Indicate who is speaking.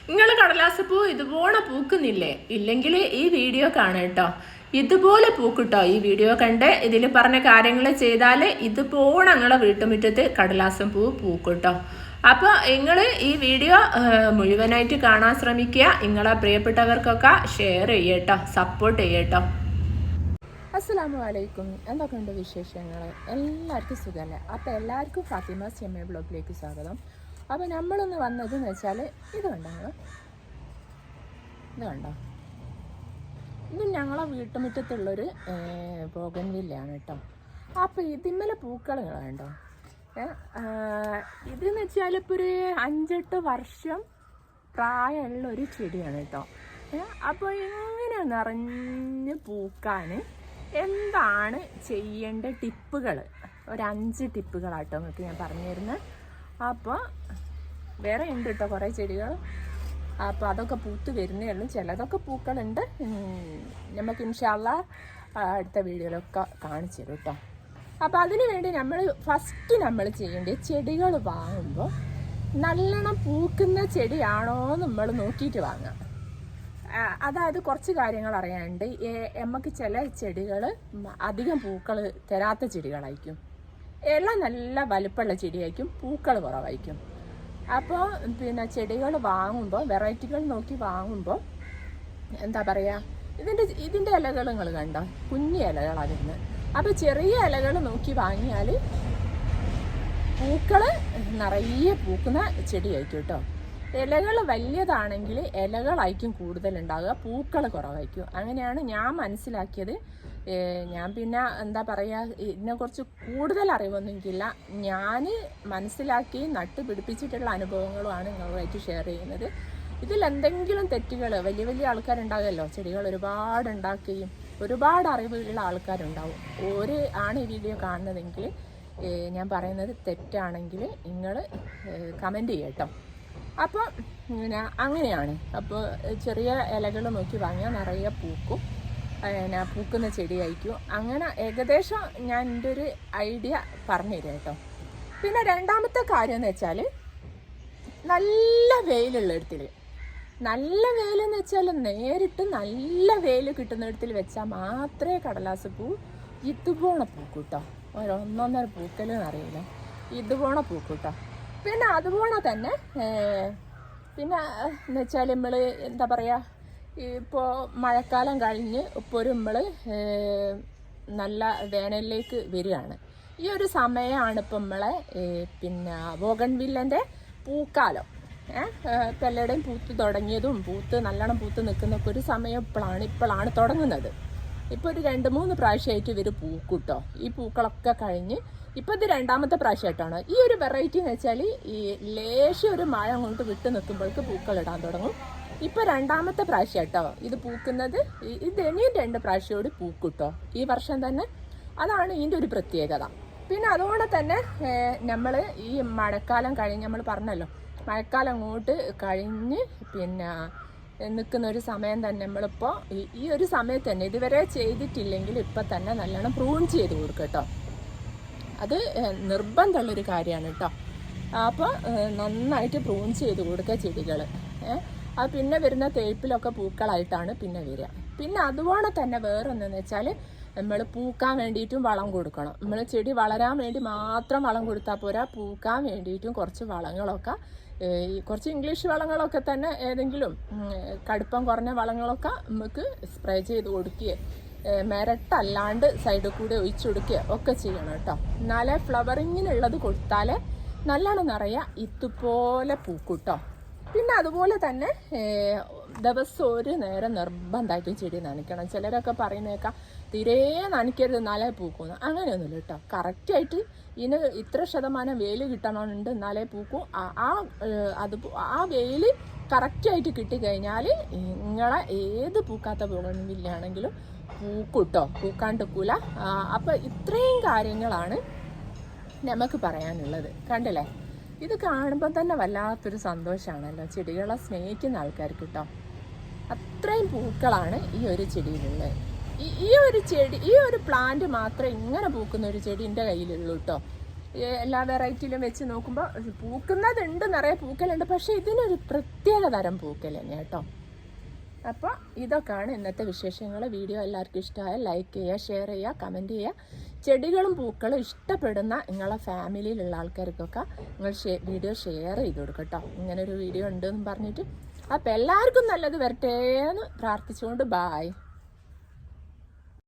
Speaker 1: നിങ്ങൾ കടലാസപ്പൂ ഇതുപോലെ പൂക്കുന്നില്ലേ? ഇല്ലെങ്കിൽ ഈ വീഡിയോ കാണുക കേട്ടോ. ഇതുപോലെ പൂക്കിട്ടോ. ഈ വീഡിയോ കണ്ട് ഇതിൽ പറഞ്ഞ കാര്യങ്ങൾ ചെയ്താൽ ഇതുപോലെ നിങ്ങളെ വീട്ടുമുറ്റത്ത് കടലാസം പൂ പൂക്കിട്ടോ. അപ്പോൾ നിങ്ങൾ ഈ വീഡിയോ മുഴുവനായിട്ട് കാണാൻ ശ്രമിക്കുക. നിങ്ങളെ പ്രിയപ്പെട്ടവർക്കൊക്കെ ഷെയർ ചെയ്യട്ടോ, സപ്പോർട്ട് ചെയ്യട്ടോ. അസ്സലാമു അലൈക്കും. എന്തൊക്കെയുണ്ട് വിശേഷങ്ങൾ? എല്ലാവർക്കും സുഖമല്ലേ? അപ്പോൾ എല്ലാവർക്കും ഫാത്തിമാസ് ചെമ്മ ബ്ലോഗിലേക്ക് സ്വാഗതം. അപ്പോൾ നമ്മളൊന്ന് വന്നതെന്ന് വെച്ചാൽ ഇത് കണ്ടോ, ഇത് കണ്ടോ, ഇത് ഞങ്ങളെ വീട്ടുമുറ്റത്തുള്ളൊരു ബോഗൺവില്ലയാണ് കേട്ടോ. അപ്പോൾ ഇതിന്മേലെ പൂക്കൾ കണ്ടോ. ഇതെന്ന് വെച്ചാൽ ഇപ്പോൾ ഒരു 5-8 വർഷം പ്രായമുള്ളൊരു ചെടിയാണ് കേട്ടോ. അപ്പോൾ ഇങ്ങനെ നിറഞ്ഞ് പൂക്കാൻ എന്താണ് ചെയ്യേണ്ട ടിപ്പുകൾ, ഒരു 5 ടിപ്പുകളാട്ടോ നിങ്ങൾക്ക് ഞാൻ പറഞ്ഞു തരുന്നത്. അപ്പോൾ വേറെ ഉണ്ട് കേട്ടോ കുറേ ചെടികൾ. അപ്പോൾ അതൊക്കെ പൂത്ത് വരുന്നേ ഉള്ളൂ. ചിലതൊക്കെ പൂക്കളുണ്ട്. നമുക്ക് ഇൻഷാ അല്ലാഹ് അടുത്ത വീഡിയോയിലൊക്കെ കാണിച്ചു തരും കേട്ടോ. അപ്പോൾ അതിനു വേണ്ടി ഫസ്റ്റ് നമ്മൾ ചെയ്യേണ്ടത്, ചെടികൾ വാങ്ങുമ്പോൾ നല്ലോണം പൂക്കുന്ന ചെടിയാണോ നമ്മൾ നോക്കിയിട്ട് വാങ്ങാം. അതായത് കുറച്ച് കാര്യങ്ങൾ അറിയാനുണ്ട്. നമുക്ക് ചില ചെടികൾ അധികം പൂക്കൾ തരാത്ത ചെടികളായിരിക്കും. എല്ലാം നല്ല വലുപ്പമുള്ള ചെടിയായിരിക്കും, പൂക്കൾ കുറവായിരിക്കും. അപ്പോൾ പിന്നെ ചെടികൾ വാങ്ങുമ്പോൾ വെറൈറ്റികൾ നോക്കി വാങ്ങുമ്പോൾ എന്താ പറയുക, ഇതിൻ്റെ ഇലകൾ നിങ്ങൾ കണ്ടോ, കുഞ്ഞു ഇലകളാണ് വരുന്നത്. അപ്പോൾ ചെറിയ ഇലകൾ നോക്കി വാങ്ങിയാൽ പൂക്കൾ നിറയെ പൂക്കുന്ന ചെടിയായിരിക്കും കേട്ടോ. ഇലകൾ വലിയതാണെങ്കിൽ ഇലകളായിരിക്കും കൂടുതലുണ്ടാകുക, പൂക്കൾ കുറവായിരിക്കും. അങ്ങനെയാണ് ഞാൻ മനസ്സിലാക്കിയത്. ഞാൻ പിന്നെ എന്താ പറയുക, ഇതിനെക്കുറിച്ച് കൂടുതൽ അറിവൊന്നും എനിക്കില്ല. ഞാൻ മനസ്സിലാക്കി നട്ട് പിടിപ്പിച്ചിട്ടുള്ള അനുഭവങ്ങളുമാണ് നിങ്ങളുമായിട്ട് ഷെയർ ചെയ്യുന്നത്. ഇതിലെന്തെങ്കിലും തെറ്റുകൾ, വലിയ വലിയ ആൾക്കാരുണ്ടാകുമല്ലോ, ചെടികൾ ഒരുപാട് ഉണ്ടാക്കുകയും ഒരുപാട് അറിവുള്ള ആൾക്കാരുണ്ടാവും. ആണ് ഈ വീഡിയോ കാണുന്നതെങ്കിൽ ഞാൻ പറയുന്നത് തെറ്റാണെങ്കിൽ നിങ്ങൾ കമൻറ്റ് ചെയ്യട്ടോ. അപ്പോൾ അങ്ങനെയാണ്. അപ്പോൾ ചെറിയ ഇലകൾ നോക്കി വാങ്ങിയാൽ നിറയെ പൂക്കും, പൂക്കുന്ന ചെടിയായിരിക്കും. അങ്ങനെ ഏകദേശം ഞാൻ എൻ്റെ ഒരു ഐഡിയ പറഞ്ഞു തരാം കേട്ടോ. പിന്നെ രണ്ടാമത്തെ കാര്യം എന്ന് വെച്ചാൽ, നല്ല വെയിലുള്ളിടത്തിൽ, നല്ല വെയിലെന്ന് വെച്ചാൽ നേരിട്ട് നല്ല വെയിൽ കിട്ടുന്നിടത്തിൽ വെച്ചാൽ മാത്രമേ കടലാസ് പൂ ഇതുപോണ പൂക്കൂട്ടോ. 1-1.5 പൂക്കലെന്ന് അറിയില്ല, ഇതുപോണ പൂക്കൂട്ടോ. പിന്നെ അതുപോലെ തന്നെ പിന്നെ എന്ന് വെച്ചാൽ നമ്മൾ എന്താ പറയുക, ഇപ്പോൾ മഴക്കാലം കഴിഞ്ഞ് ഇപ്പോൾ നമ്മൾ നല്ല വേനലിലേക്ക് വരികയാണ്. ഈ ഒരു സമയമാണ് ഇപ്പോൾ നമ്മളെ പിന്നെ ബോഗൺവില്ലൻ്റെ പൂക്കാലം. ഇപ്പം എല്ലാവരുടെയും പൂത്ത് തുടങ്ങിയതും നല്ലോണം പൂത്ത് നിൽക്കുന്നൊക്കെ ഒരു സമയം ഇപ്പോഴാണ് തുടങ്ങുന്നത്. ഇപ്പോൾ ഒരു 2-3 പ്രാവശ്യമായിട്ട് ഇവർ പൂക്കൂട്ടോ. ഈ പൂക്കളൊക്കെ കഴിഞ്ഞ് ഇപ്പോൾ ഇത് 2ാമത്തെ പ്രാവശ്യമായിട്ടാണ്. ഈ ഒരു വെറൈറ്റി എന്ന് വെച്ചാൽ ഈ ലേശം ഒരു മഴ കൊണ്ട് വിട്ട് നിൽക്കുമ്പോഴേക്ക് പൂക്കളിടാൻ തുടങ്ങും. ഇപ്പോൾ 2ാമത്തെ പ്രാവശ്യം കേട്ടോ ഇത് പൂക്കുന്നത്. ഇത് ഇനിയും 2 പ്രാവശ്യമോട് പൂക്കൂട്ടോ ഈ വർഷം തന്നെ. അതാണ് ഇതിൻ്റെ ഒരു പ്രത്യേകത. പിന്നെ അതുകൊണ്ട് തന്നെ നമ്മൾ ഈ മഴക്കാലം കഴിഞ്ഞ്, നമ്മൾ പറഞ്ഞല്ലോ മഴക്കാലം അങ്ങോട്ട് കഴിഞ്ഞ് പിന്നെ നിൽക്കുന്ന ഒരു സമയം തന്നെ നമ്മളിപ്പോൾ ഈ ഒരു സമയത്ത് തന്നെ ഇതുവരെ ചെയ്തിട്ടില്ലെങ്കിൽ ഇപ്പം തന്നെ നല്ലോണം പ്രൂൺ ചെയ്ത് കൊടുക്കുക കേട്ടോ. അത് നിർബന്ധമുള്ളൊരു കാര്യമാണ് കേട്ടോ. അപ്പോൾ നന്നായിട്ട് പ്രൂൺ ചെയ്ത് കൊടുക്കുക ചെടികൾ. അത് പിന്നെ വരുന്ന തേപ്പിലൊക്കെ പൂക്കളായിട്ടാണ് പിന്നെ വരിക. പിന്നെ അതുപോലെ തന്നെ വേറൊന്നെന്ന് വെച്ചാൽ, നമ്മൾ പൂക്കാൻ വേണ്ടിയിട്ടും വളം കൊടുക്കണം. നമ്മൾ ചെടി വളരാൻ വേണ്ടി മാത്രം വളം കൊടുത്താൽ പോരാ, പൂക്കാൻ വേണ്ടിയിട്ടും കുറച്ച് വളങ്ങളൊക്കെ, കുറച്ച് ഇംഗ്ലീഷ് വളങ്ങളൊക്കെ തന്നെ, ഏതെങ്കിലും കടുപ്പം കുറഞ്ഞ വളങ്ങളൊക്കെ നമുക്ക് സ്പ്രേ ചെയ്ത് കൊടുക്കുകയോ മെരട്ടല്ലാണ്ട് സൈഡിൽ കൂടെ ഒഴിച്ചു കൊടുക്കുകയോ ഒക്കെ ചെയ്യണം കേട്ടോ. എന്നാലേ ഫ്ലവറിങ്ങിനുള്ളത് കൊടുത്താലേ നല്ലോണം നിറയെ ഇതുപോലെ പൂക്കൂട്ടോ. പിന്നെ അതുപോലെ തന്നെ ദിവസം ഒരു നേരം നിർബന്ധമായിട്ടും ചെടി നനയ്ക്കണം. ചിലരൊക്കെ പറയുന്നേക്കാം തീരെ നനയ്ക്കരുത് എന്നാലേ പൂക്കുന്നു. അങ്ങനെയൊന്നുമില്ല കേട്ടോ. കറക്റ്റായിട്ട് ഇതിന് ഇത്ര ശതമാനം വെയിൽ കിട്ടണമെന്നുണ്ട് എന്നാലേ പൂക്കും. ആ വെയിൽ കറക്റ്റായിട്ട് കിട്ടിക്കഴിഞ്ഞാൽ നിങ്ങളെ ഏത് പൂക്കാത്ത ബോഗൺവില്ലയാണെങ്കിലും പൂക്കൂട്ടോ, പൂക്കാണ്ടിക്കൂല. അപ്പോൾ ഇത്രയും കാര്യങ്ങളാണ് നമുക്ക് പറയാനുള്ളത്. കണ്ടില്ലേ, ഇത് കാണുമ്പോൾ തന്നെ വല്ലാത്തൊരു സന്തോഷമാണല്ലോ ചെടികളെ സ്നേഹിക്കുന്ന ആൾക്കാർക്ക് കേട്ടോ. അത്രയും പൂക്കളാണ് ഈ ഒരു ചെടിയിലുള്ളത്. ഈ ഒരു പ്ലാന്റ് മാത്രമേ ഇങ്ങനെ പൂക്കുന്ന ഒരു ചെടി എൻ്റെ കയ്യിലുള്ളൂ കേട്ടോ. എല്ലാ വെറൈറ്റിയിലും വെച്ച് നോക്കുമ്പോൾ പൂക്കുന്നതുണ്ട്, നിറയെ പൂക്കലുണ്ട്. പക്ഷേ ഇതിനൊരു പ്രത്യേക തരം പൂക്കൽ തന്നെ കേട്ടോ. അപ്പോൾ ഇതൊക്കെയാണ് ഇന്നത്തെ വിശേഷങ്ങൾ. വീഡിയോ എല്ലാവർക്കും ഇഷ്ടമായ ലൈക്ക് ചെയ്യുക, ഷെയർ ചെയ്യുക, കമൻറ്റ് ചെയ്യുക. ചെടികളും പൂക്കളും ഇഷ്ടപ്പെടുന്ന നിങ്ങളെ ഫാമിലിയിലുള്ള ആൾക്കാർക്കൊക്കെ നിങ്ങൾ വീഡിയോ ഷെയർ ചെയ്ത് കൊടുക്കുക കേട്ടോ. ഇങ്ങനൊരു വീഡിയോ ഉണ്ടെന്ന് പറഞ്ഞിട്ട്. അപ്പോൾ എല്ലാവർക്കും നല്ലത് വരട്ടെ എന്ന് പ്രാർത്ഥിച്ചുകൊണ്ട് ബായ്.